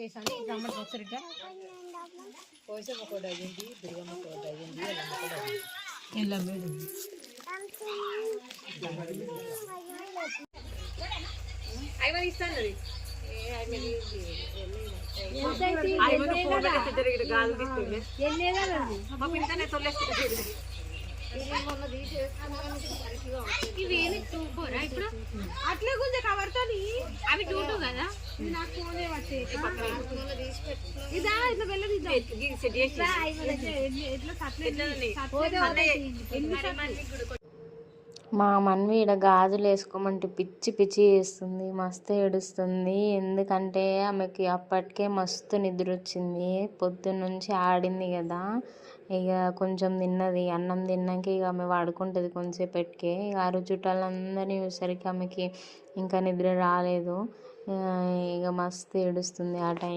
చేశాను రమ్మని వస్తారట పోసమ్మ కూడా అయ్యింది దుర్గమ్మ కూడా అయ్యింది ఇలా మేడం ఐవన్ ఇస్తాను అట్లే కొంచెం కవర్తో అవి టూటు కదా నాకు ఫోనే పట్టే ఇదా ఇట్లా వెళ్ళదిద్దా మా మన్వి ఈడ గాజులు వేసుకోమంటే పిచ్చి పిచ్చి చేస్తుంది, మస్తు ఏడుస్తుంది. ఎందుకంటే ఆమెకి అప్పటికే మస్తు నిద్ర వచ్చింది, పొద్దున్నుంచి ఆడింది కదా. ఇక కొంచెం తిన్నది, అన్నం తిన్నాక ఇక ఆమె పడుకుంటుంది కొంచెంసేపటికే. ఇక ఆ రోజు చుట్టాలందరినీ చూసేసరికి ఆమెకి ఇంకా నిద్ర రాలేదు. ఇక మస్తు ఏడుస్తుంది ఆ టైం.